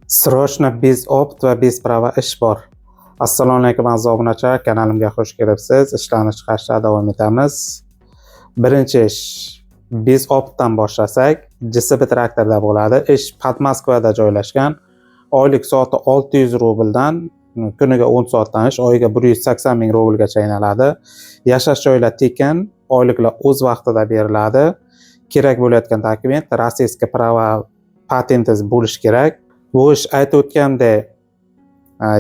Srochno BizOpt va BizPrava ish bor. Assalomu alaykum aziz obunachilar, kanalimga xush kelibsiz. Ishlarni chiqarishda davom etamiz. Birinchi ish BizOptdan boshlasak, JSB traktorda bo'ladi. Ish Podmoskvada joylashgan. Oylik soati 600 rubldan kuniga 10 soatdan ish, oyiga 180 ming rublgacha aylanadi. Yashash joylar tekin, oyliklar o'z vaqtida beriladi. Kerak bo'layotgan dokument rossiyskiy prava patentingiz bo'lishi kerak. Bu ish aytib o'tgandek,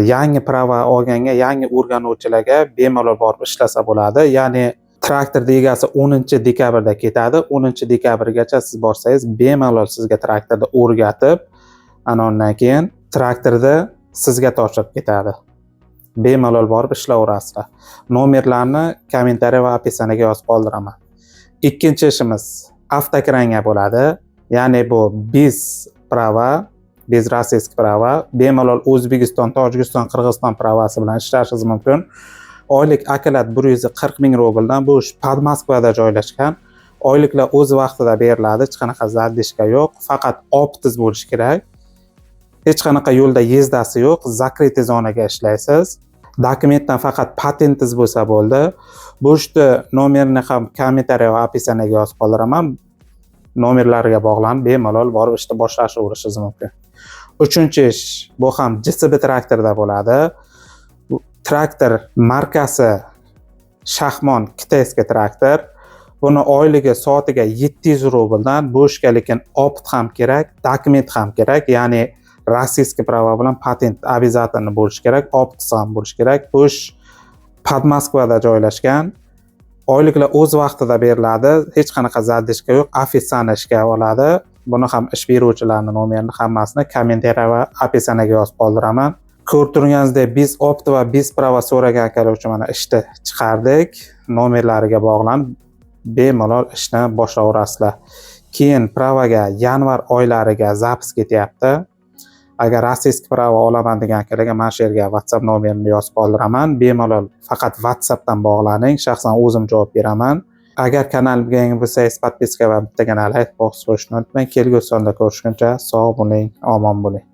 yangi prava olganga, yangi o'rganuvchilarga bemalol borib ishlasa bo'ladi. Ya'ni traktorning egasi 10-dekabrda ketadi. 10-dekabrgacha siz borsangiz, bemalol sizga traktorni o'rgatib, undan keyin traktorni sizga topshirib ketadi. Bemalol borib ishlayverasizlar. Nomerlarni kommentariy va opisiyaga yozib qoldiraman. Ikkinchi ishimiz avtokranga bo'ladi. Ya'ni bu BizPrava, Biz rossiyskiy prava, bemalol O'zbekiston, Tojikiston, Qirg'iziston pravasi bilan ishlashingiz mumkin. Oylik oklad 140 ming rubldan. Bu ish Podmoskvada joylashgan. Oyliklar o'z vaqtida beriladi, hech qanaqa zaddishka yo'q. Faqat optingiz bo'lishi kerak. Hech qanaqa yo'lda yezdasi yo'q, zakritay zonaga ishlaysiz. Dokumentdan faqat patentingiz bo'lsa bo'ldi. Bu ishni nomerini ham kommentariy va opisiyaga yozib qoldiraman. Nomerlariga bog'lanib, bemalol borib ishni boshlashingiz mumkin. Uchinchi ish, bu ham JSB traktorda bo'ladi. Traktor markasi Shaxmon kitayskiy traktor. Buni oyligi soatiga 700 rubldan. Bu ishga lekin opt ham kerak, dokument ham kerak. Ya'ni rossiyskiy prava bilan patent обязательно bo'lishi kerak, opt ham bo'lishi kerak. Bu ish Podmoskvada joylashgan. Oyliklar o'z vaqtida beriladi, hech qanaqa zaddishka yo'q, ofitsialni ishga oladi. Buni ham ish beruvchilarning nomerini hammasini kommentariy va opisiyaga yozib qoldiraman. Ko'rib turganingizdek, BizOpt va BizPrava so'ragan akalar uchun mana ishni chiqardik. Nomerlariga bog'lanib, bemalol ishni boshlayverasizlar. Keyin pravaga yanvar oylariga zapis ketyapti. Agar rossiyskiy prava olaman degan akalarga mana shu yerga WhatsApp nomerimni yozib qoldiraman. Bemalol faqat WhatsAppdan bog'laning, shaxsan o'zim javob beraman. Agar kanalimga yangi bo'lsangiz, podpiska va bittagina like bosishni unutmang. Kelgusi sonda ko'rishguncha sog' bo'ling, omon bo'ling.